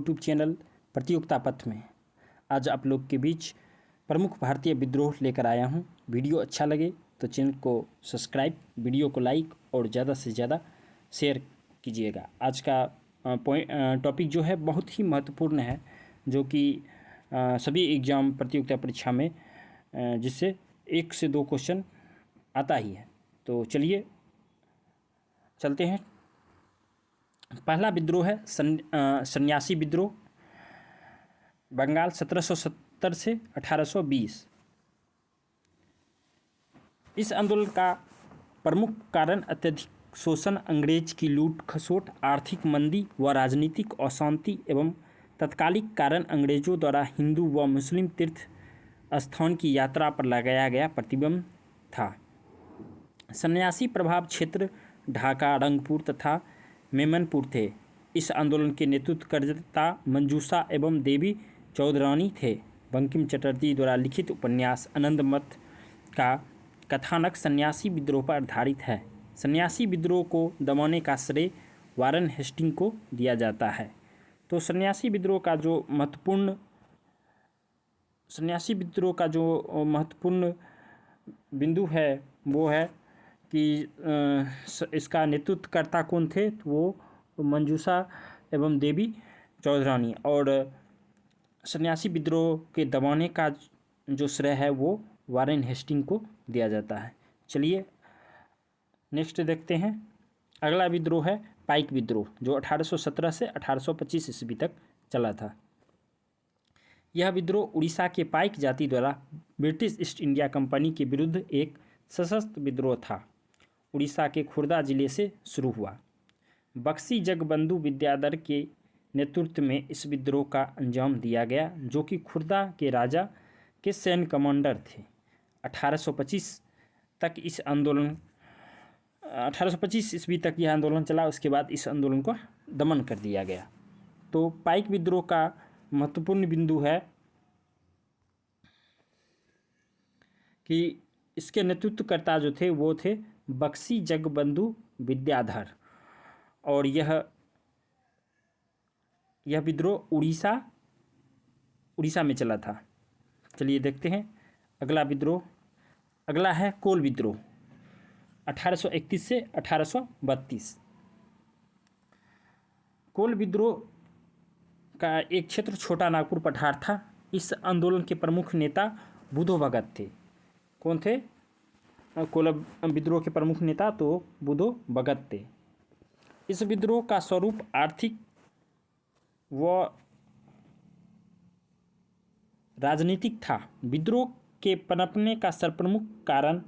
YouTube channel प्रतियोगिता पथ में आज आप लोग के बीच प्रमुख भारतीय विद्रोह लेकर आया हूं। वीडियो अच्छा लगे तो चैनल को सब्सक्राइब, वीडियो को लाइक और ज़्यादा से ज़्यादा शेयर कीजिएगा। आज का टॉपिक जो है बहुत ही महत्वपूर्ण है, जो कि सभी एग्ज़ाम प्रतियोगिता परीक्षा में जिससे 1 से 2 क्वेश्चन आता ही है। तो चलिए चलते हैं। पहला विद्रोह है सन्यासी विद्रोह, बंगाल 1770 से 1820। इस आंदोलन का प्रमुख कारण अत्यधिक शोषण, अंग्रेज की लूट खसोट, आर्थिक मंदी व राजनीतिक अशांति एवं तत्कालिक कारण अंग्रेजों द्वारा हिंदू व मुस्लिम तीर्थ स्थान की यात्रा पर लगाया गया प्रतिबंध था। सन्यासी प्रभाव क्षेत्र ढाका, रंगपुर तथा मेमनपुर थे। इस आंदोलन के नेतृत्वकर्ता मंजूषा एवं देवी चौधरानी थे। बंकिम चटर्जी द्वारा लिखित उपन्यास आनंद मठ का कथानक सन्यासी विद्रोह पर आधारित है। सन्यासी विद्रोह को दबाने का श्रेय वारेन हेस्टिंग को दिया जाता है। तो सन्यासी विद्रोह का जो महत्वपूर्ण बिंदु है वो है कि इसका नेतृत्वकर्ता कौन थे, तो वो मंजूषा एवं देवी चौधरानी, और सन्यासी विद्रोह के दबाने का जो श्रेय है वो वारेन हेस्टिंग को दिया जाता है। चलिए नेक्स्ट देखते हैं। अगला विद्रोह है पाइक विद्रोह, जो 1817 से 1825 ईस्वी तक चला था। यह विद्रोह उड़ीसा के पाइक जाति द्वारा ब्रिटिश ईस्ट इंडिया कंपनी के विरुद्ध एक सशस्त्र विद्रोह था। उड़ीसा के खुर्दा जिले से शुरू हुआ। बख्शी जगबंधु विद्याधर के नेतृत्व में इस विद्रोह का अंजाम दिया गया, जो कि खुर्दा के राजा के सैन्य कमांडर थे। 1825 ईस्वी तक यह आंदोलन चला। उसके बाद इस आंदोलन को दमन कर दिया गया। तो पाइक विद्रोह का महत्वपूर्ण बिंदु है कि इसके नेतृत्वकर्ता जो थे वो थे बख्शी जगबंधु विद्याधर, और यह विद्रोह उड़ीसा में चला था। चलिए देखते हैं अगला विद्रोह। अगला है कोल विद्रोह, 1831 से 1832। कोल विद्रोह का एक क्षेत्र छोटा नागपुर पठार था। इस आंदोलन के प्रमुख नेता बुधो भगत थे। कौन थे कोल विद्रोह के प्रमुख नेता? तो बुधो भगत थे। इस विद्रोह का स्वरूप आर्थिक व राजनीतिक था। विद्रोह के पनपने का सर्वप्रमुख कारण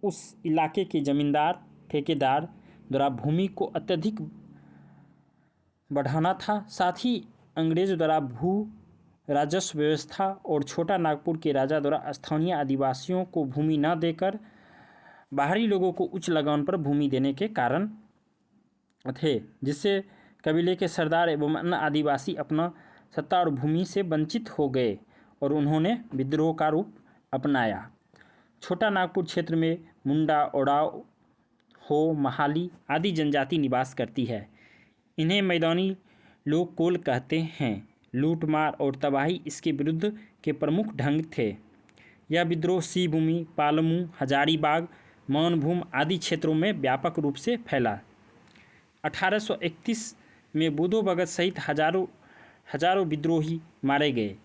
उस इलाके के जमींदार ठेकेदार द्वारा भूमि को अत्यधिक बढ़ाना था। साथ ही अंग्रेज द्वारा भू राजस्व व्यवस्था और छोटा नागपुर के राजा द्वारा स्थानीय आदिवासियों को भूमि न देकर बाहरी लोगों को उच्च लगान पर भूमि देने के कारण थे, जिससे कबीले के सरदार एवं अन्य आदिवासी अपना सत्ता और भूमि से वंचित हो गए और उन्होंने विद्रोह का रूप अपनाया। छोटा नागपुर क्षेत्र में मुंडा, ओराव, हो, महाली आदि जनजाति निवास करती है। इन्हें मैदानी लोग कोल कहते हैं। लूटमार और तबाही इसके विरुद्ध के प्रमुख ढंग थे। यह विद्रोह सिंहभूमि, पालमू, हजारीबाग, मानभूम आदि क्षेत्रों में व्यापक रूप से फैला। 1831 में बुधो भगत सहित हजारों विद्रोही मारे गए।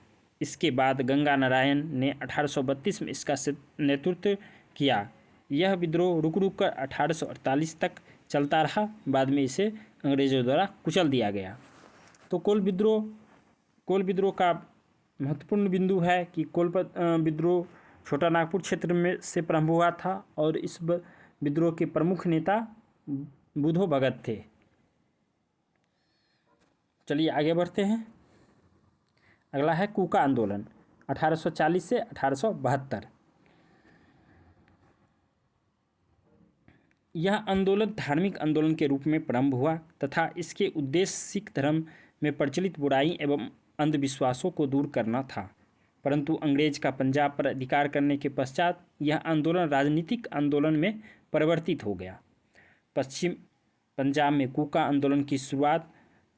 इसके बाद गंगा नारायण ने 1832 में इसका नेतृत्व किया। यह विद्रोह रुक कर 1848 तक चलता रहा। बाद में इसे अंग्रेजों द्वारा कुचल दिया गया। तो कोल विद्रोह का महत्वपूर्ण बिंदु है कि कोल विद्रोह छोटा नागपुर क्षेत्र में से प्रारंभ हुआ था और इस विद्रोह के प्रमुख नेता बुधो भगत थे। चलिए आगे बढ़ते हैं। अगला है कूका आंदोलन, 1840 से 1872। यह आंदोलन धार्मिक आंदोलन के रूप में प्रारंभ हुआ तथा इसके उद्देश्य सिख धर्म में प्रचलित बुराई एवं अंधविश्वासों को दूर करना था। परंतु अंग्रेज का पंजाब पर अधिकार करने के पश्चात यह आंदोलन राजनीतिक आंदोलन में परिवर्तित हो गया। पश्चिम पंजाब में कूका आंदोलन की शुरुआत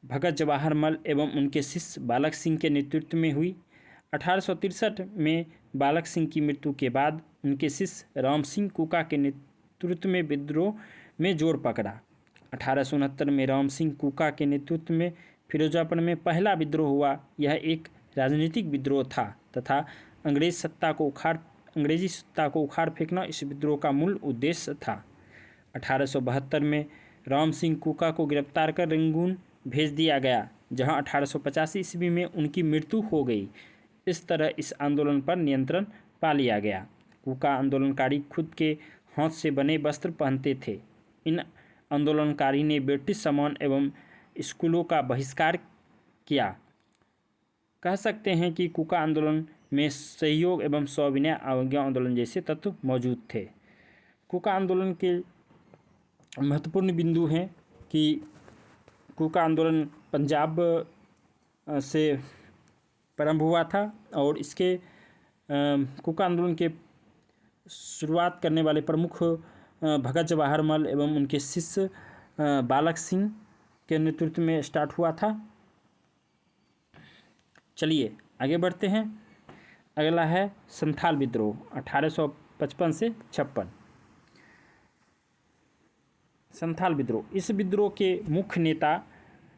भगत जवाहर मल एवं उनके शिष्य बालक सिंह के नेतृत्व में हुई। 1863 में बालक सिंह की मृत्यु के बाद उनके शिष्य राम सिंह कुका के नेतृत्व में विद्रोह में जोर पकड़ा। 1869 में राम सिंह कुका के नेतृत्व में फिरोजापुर में पहला विद्रोह हुआ। यह एक राजनीतिक विद्रोह था तथा अंग्रेजी सत्ता को उखाड़ फेंकना इस विद्रोह का मूल उद्देश्य था। 1872 में राम सिंह कुका को गिरफ्तार कर रंगून भेज दिया गया, जहां 1885 ईस्वी में उनकी मृत्यु हो गई। इस तरह इस आंदोलन पर नियंत्रण पा लिया गया। कुका आंदोलनकारी खुद के हाथ से बने वस्त्र पहनते थे। इन आंदोलनकारी ने ब्रिटिश सामान एवं स्कूलों का बहिष्कार किया। कह सकते हैं कि कुका आंदोलन में सहयोग एवं सविनय अवज्ञा आंदोलन जैसे तत्व मौजूद थे। कुका आंदोलन के महत्वपूर्ण बिंदु हैं कि कुका आंदोलन पंजाब से प्रारंभ हुआ था और इसके कुका आंदोलन के शुरुआत करने वाले प्रमुख भगत जवाहर मल एवं उनके शिष्य बालक सिंह के नेतृत्व में स्टार्ट हुआ था। चलिए आगे बढ़ते हैं। अगला है संथाल विद्रोह 1855 से 56। संथाल विद्रोह, इस विद्रोह के मुख्य नेता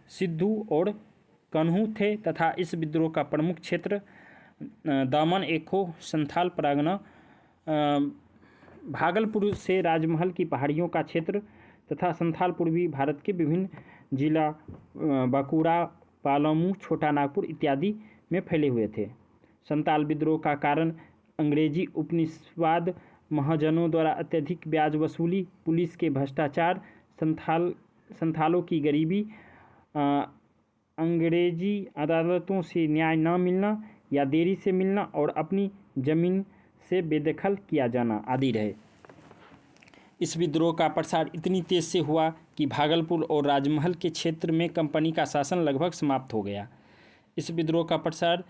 सिद्धू और कन्हू थे तथा इस विद्रोह का प्रमुख क्षेत्र दामन एको संथाल परगना भागलपुर से राजमहल की पहाड़ियों का क्षेत्र तथा संथाल पूर्वी भारत के विभिन्न जिला बांकुड़ा, पालामू, छोटा नागपुर इत्यादि में फैले हुए थे। संथाल विद्रोह का कारण अंग्रेजी उपनिवेशवाद, महाजनों द्वारा अत्यधिक ब्याज वसूली, पुलिस के भ्रष्टाचार, संथालों की गरीबी, अंग्रेजी अदालतों से न्याय न मिलना या देरी से मिलना और अपनी जमीन से बेदखल किया जाना आदि रहे। इस विद्रोह का प्रसार इतनी तेज से हुआ कि भागलपुर और राजमहल के क्षेत्र में कंपनी का शासन लगभग समाप्त हो गया। इस विद्रोह का प्रसार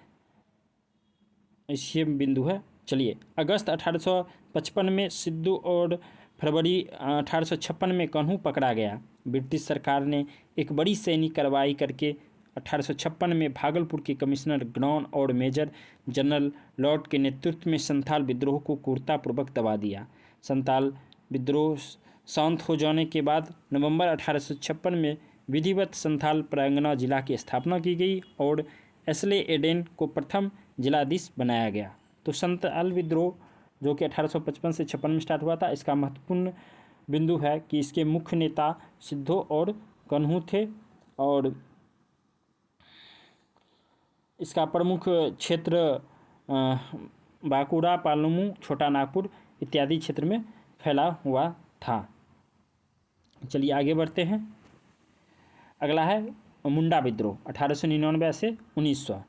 ये बिंदु है। चलिए, अगस्त 1855 में सिद्धू और फरवरी 1856 में कन्हू पकड़ा गया। ब्रिटिश सरकार ने एक बड़ी सैनिक कार्रवाई करके 1856 में भागलपुर के कमिश्नर ग्राउंड और मेजर जनरल लॉर्ड के नेतृत्व में संथाल विद्रोह को क्रूरतापूर्वक दबा दिया। संथाल विद्रोह शांत हो जाने के बाद नवंबर 1856 में विधिवत संथाल परगना जिला की स्थापना की गई और एस्ले एडेन को प्रथम जिलाधीश बनाया गया। तो संथाल विद्रोह जो कि 1855 से 56 में स्टार्ट हुआ था, इसका महत्वपूर्ण बिंदु है कि इसके मुख्य नेता सिद्धू और कन्हू थे और इसका प्रमुख क्षेत्र बांकुड़ा, पालामू, छोटा नागपुर इत्यादि क्षेत्र में फैला हुआ था। चलिए आगे बढ़ते हैं। अगला है मुंडा विद्रोह 1899 से 1900।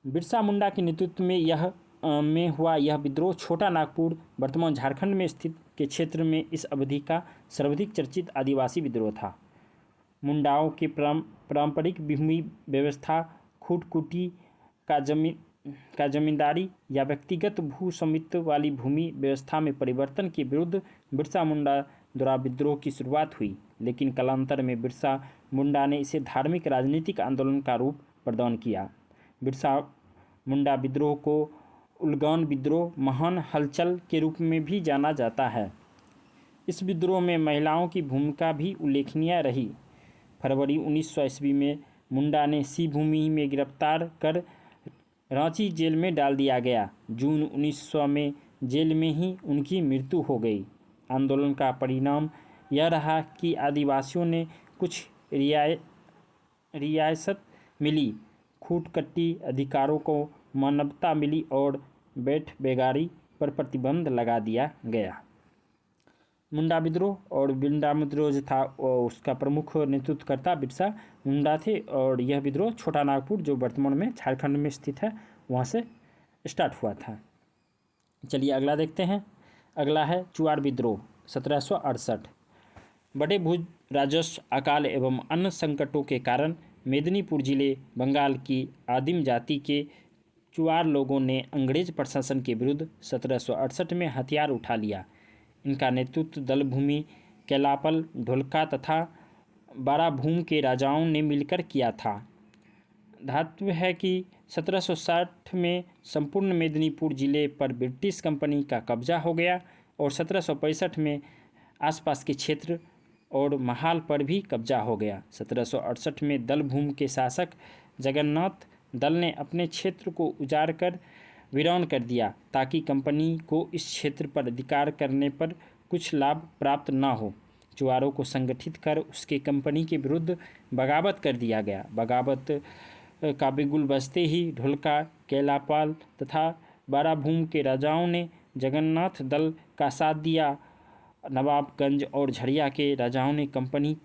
बिरसा मुंडा के नेतृत्व में हुआ यह विद्रोह छोटा नागपुर वर्तमान झारखंड में स्थित के क्षेत्र में इस अवधि का सर्वाधिक चर्चित आदिवासी विद्रोह था। मुंडाओं की पारंपरिक भूमि व्यवस्था, खूट-कुटी का जमींदारी या व्यक्तिगत भू स्वामित्व वाली भूमि व्यवस्था में परिवर्तन के विरुद्ध बिरसा मुंडा द्वारा विद्रोह की शुरुआत हुई, लेकिन कालांतर में बिरसा मुंडा ने इसे धार्मिक राजनीतिक आंदोलन का रूप प्रदान किया। बिरसा मुंडा विद्रोह को उलगान विद्रोह, महान हलचल के रूप में भी जाना जाता है। इस विद्रोह में महिलाओं की भूमिका भी उल्लेखनीय रही। फरवरी 1900 ईस्वी में मुंडा ने सी भूमि में गिरफ्तार कर रांची जेल में डाल दिया गया। जून 1900 में जेल में ही उनकी मृत्यु हो गई। आंदोलन का परिणाम यह रहा कि आदिवासियों ने कुछ रियासत मिली, खूट-कट्टी अधिकारों को मान्यता मिली और बेट-बेगारी पर प्रतिबंध लगा दिया गया। मुंडा विद्रोह और बिरसा विद्रोह जो था उसका प्रमुख नेतृत्वकर्ता बिरसा मुंडा थे और यह विद्रोह छोटा नागपुर जो वर्तमान में झारखंड में स्थित है वहाँ से स्टार्ट हुआ था। चलिए अगला देखते हैं। अगला है चुआड़ विद्रोह 1768। बड़े भू राजस्व, अकाल एवं अन्य संकटों के कारण मेदिनीपुर जिले बंगाल की आदिम जाति के चुआड़ लोगों ने अंग्रेज प्रशासन के विरुद्ध 1768 में हथियार उठा लिया। इनका नेतृत्व दलभूमि, केलापल, ढोलका तथा बाराभूम के राजाओं ने मिलकर किया था। धातव्य है कि 1760 में संपूर्ण मेदिनीपुर जिले पर ब्रिटिश कंपनी का कब्जा हो गया और 1765 में आसपास के क्षेत्र और महाल पर भी कब्जा हो गया। 1768 में दलभूम के शासक जगन्नाथ दल ने अपने क्षेत्र को उजाड़ कर वीरान कर दिया ताकि कंपनी को इस क्षेत्र पर अधिकार करने पर कुछ लाभ प्राप्त न हो। चुआरों को संगठित कर उसके कंपनी के विरुद्ध बगावत कर दिया गया। बगावत का बिगुल बजते ही ढोलका, कैलापाल तथा बाराभूम के राजाओं ने जगन्नाथ दल का साथ दिया। नवाबगंज और झरिया के राजाओं ने कंपनी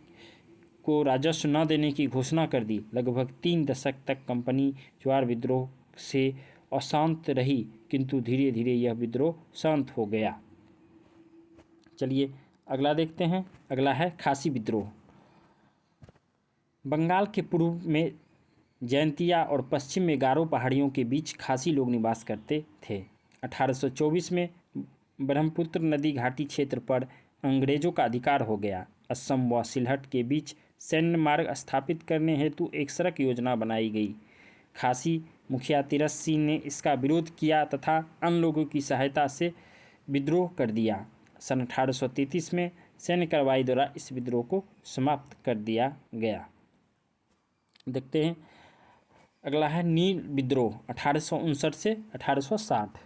को राजस्व न देने की घोषणा कर दी। लगभग 3 दशक तक कंपनी चुआर विद्रोह से अशांत रही, किंतु धीरे धीरे यह विद्रोह शांत हो गया। चलिए अगला देखते हैं। अगला है खासी विद्रोह। बंगाल के पूर्व में जयंतिया और पश्चिम में गारो पहाड़ियों के बीच खासी लोग निवास करते थे। 1824 में ब्रह्मपुत्र नदी घाटी क्षेत्र पर अंग्रेजों का अधिकार हो गया। असम व सिलहट के बीच सैन्य मार्ग स्थापित करने हेतु एक सड़क योजना बनाई गई। खासी मुखिया तीरथ सिंह ने इसका विरोध किया तथा अन्य लोगों की सहायता से विद्रोह कर दिया। सन 1833 में सैन्य कार्रवाई द्वारा इस विद्रोह को समाप्त कर दिया गया। देखते हैं अगला है नील विद्रोह 1859 से 1860।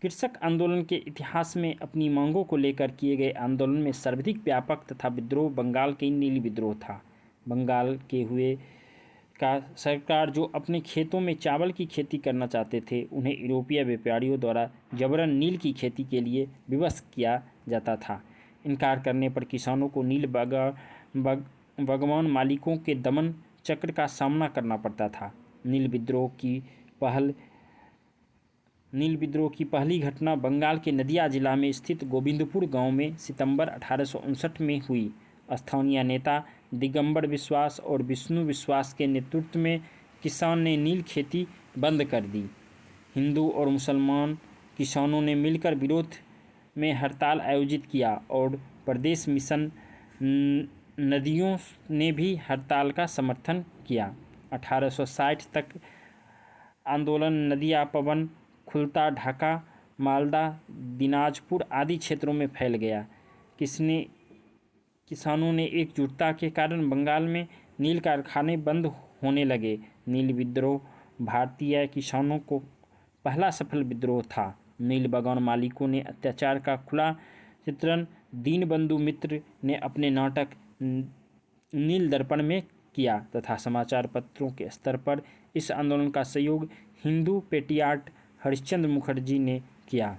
कृषक आंदोलन के इतिहास में अपनी मांगों को लेकर किए गए आंदोलन में सर्वाधिक व्यापक तथा विद्रोह बंगाल के नील विद्रोह था। बंगाल के हुए का सरकार जो अपने खेतों में चावल की खेती करना चाहते थे, उन्हें यूरोपीय व्यापारियों द्वारा जबरन नील की खेती के लिए विवश किया जाता था। इनकार करने पर किसानों को बागवान मालिकों के दमन चक्र का सामना करना पड़ता था। नील विद्रोह की पहली घटना बंगाल के नदिया जिला में स्थित गोविंदपुर गांव में सितंबर 1859 में हुई। स्थानीय नेता दिगंबर विश्वास और विष्णु विश्वास के नेतृत्व में किसान ने नील खेती बंद कर दी। हिंदू और मुसलमान किसानों ने मिलकर विरोध में हड़ताल आयोजित किया और प्रदेश मिशन नदियों ने भी हड़ताल का समर्थन किया। 1860 तक आंदोलन नदिया पवन, खुलता, ढाका, मालदा, दिनाजपुर आदि क्षेत्रों में फैल गया। किसानों ने एकजुटता के कारण बंगाल में नील कारखाने बंद होने लगे। नील विद्रोह भारतीय किसानों को पहला सफल विद्रोह था। नील बागान मालिकों ने अत्याचार का खुला चित्रण दीनबंधु मित्र ने अपने नाटक नील दर्पण में किया तथा समाचार पत्रों के स्तर पर इस आंदोलन का सहयोग हिंदू पेट्रियाट हरिश्चंद्र मुखर्जी ने किया।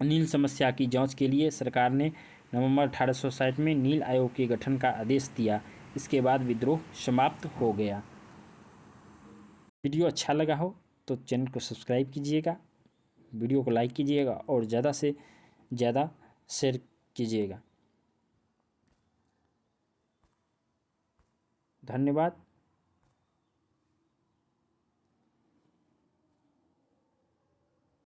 नील समस्या की जांच के लिए सरकार ने नवंबर 1860 में नील आयोग के गठन का आदेश दिया। इसके बाद विद्रोह समाप्त हो गया। वीडियो अच्छा लगा हो तो चैनल को सब्सक्राइब कीजिएगा, वीडियो को लाइक कीजिएगा और ज़्यादा से ज़्यादा शेयर कीजिएगा। धन्यवाद।